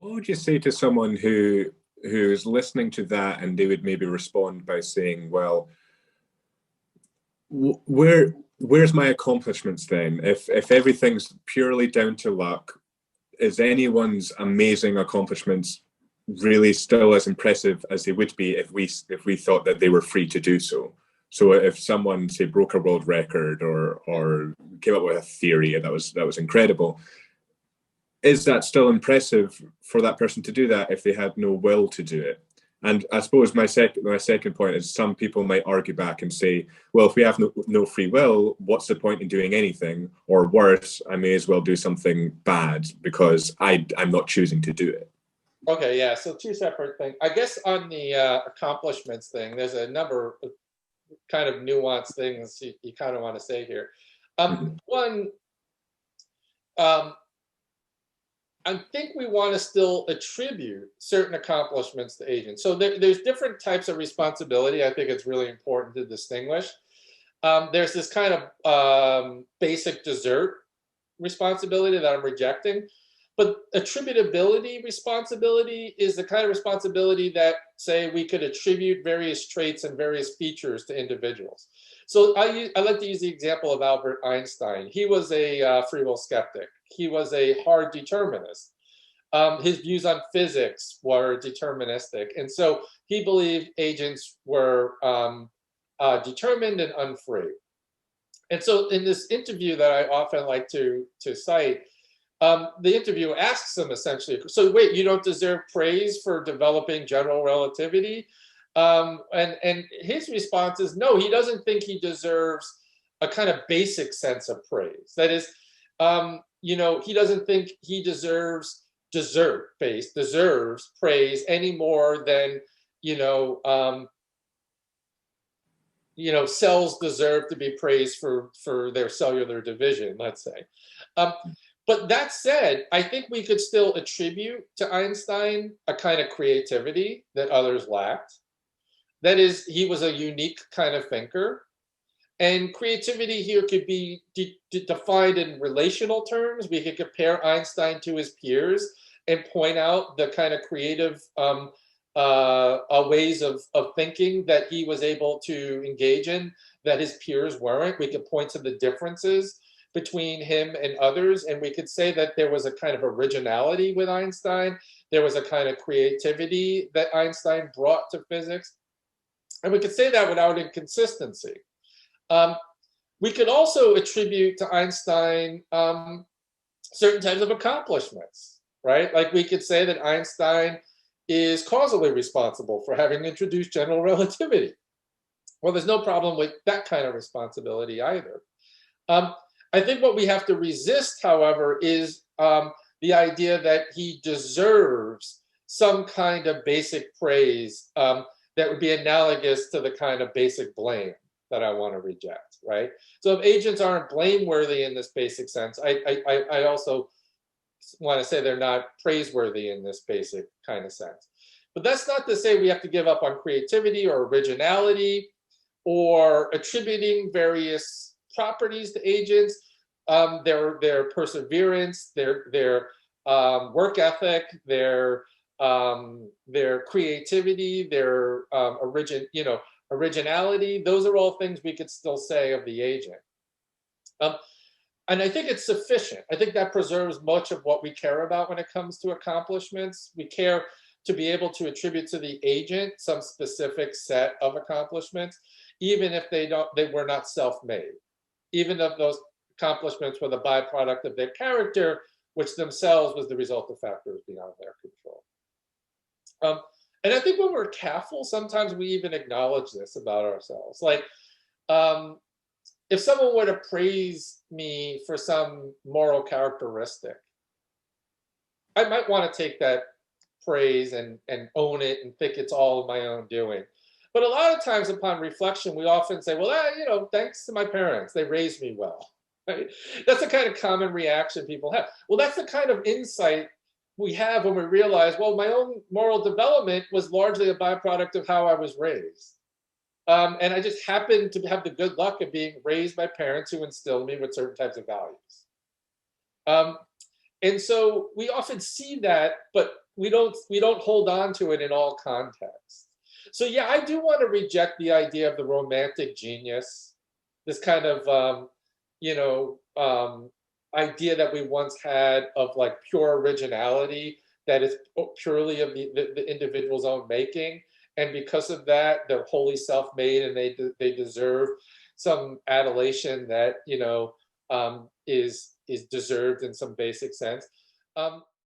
what would you say to someone who's listening to that and they would maybe respond by saying, well, where's my accomplishments then? If everything's purely down to luck, is anyone's amazing accomplishments really still as impressive as they would be if we thought that they were free to do so? So if someone, say, broke a world record or came up with a theory that was incredible, is that still impressive for that person to do that if they had no will to do it? And I suppose my second point is some people might argue back and say, well, if we have no free will, what's the point in doing anything? Or worse, I may as well do something bad because I'm not choosing to do it. Okay, yeah, so two separate things. I guess on the accomplishments thing, there's a number of kind of nuanced things you kind of want to say here. One, I think we want to still attribute certain accomplishments to agents. So there's different types of responsibility. I think it's really important to distinguish. There's this kind of basic desert responsibility that I'm rejecting. But attributability responsibility is the kind of responsibility that, say, we could attribute various traits and various features to individuals. So I like to use the example of Albert Einstein. He was a free will skeptic. He was a hard determinist. His views on physics were deterministic. And so he believed agents were determined and unfree. And so in this interview that I often like to cite, the interviewer asks him essentially, so wait, you don't deserve praise for developing general relativity? And his response is, no, he doesn't think he deserves a kind of basic sense of praise. That is, he doesn't think he deserves praise any more than, cells deserve to be praised for their cellular division, let's say. But that said, I think we could still attribute to Einstein a kind of creativity that others lacked. That is, he was a unique kind of thinker. And creativity here could be defined in relational terms. We could compare Einstein to his peers and point out the kind of creative ways of thinking that he was able to engage in that his peers weren't. We could point to the differences between him and others, and we could say that there was a kind of originality with Einstein. There was a kind of creativity that Einstein brought to physics. And we could say that without inconsistency. We could also attribute to Einstein certain types of accomplishments, right? Like we could say that Einstein is causally responsible for having introduced general relativity. Well, there's no problem with that kind of responsibility either. I think what we have to resist, however, is the idea that he deserves some kind of basic praise that would be analogous to the kind of basic blame that I want to reject, right? So if agents aren't blameworthy in this basic sense, I also want to say they're not praiseworthy in this basic kind of sense. But that's not to say we have to give up on creativity or originality or attributing various properties to agents, their perseverance, their work ethic, their creativity, their originality. Those are all things we could still say of the agent. And I think it's sufficient. I think that preserves much of what we care about when it comes to accomplishments. We care to be able to attribute to the agent some specific set of accomplishments, even if they were not self-made, even if those accomplishments were the byproduct of their character, which themselves was the result of factors beyond their control. And I think when we're careful, sometimes we even acknowledge this about ourselves. Like, if someone were to praise me for some moral characteristic, I might want to take that praise and own it and think it's all of my own doing. But a lot of times upon reflection, we often say, well, thanks to my parents, they raised me well. Right? That's the kind of common reaction people have. Well, that's the kind of insight we have when we realize, well, my own moral development was largely a byproduct of how I was raised. And I just happened to have the good luck of being raised by parents who instilled me with certain types of values. And so we often see that, but we don't hold on to it in all contexts. So yeah, I do want to reject the idea of the romantic genius, this kind of you know idea that we once had of like pure originality that is purely of the individual's own making, and because of that, they're wholly self-made and they deserve some adulation that is deserved in some basic sense.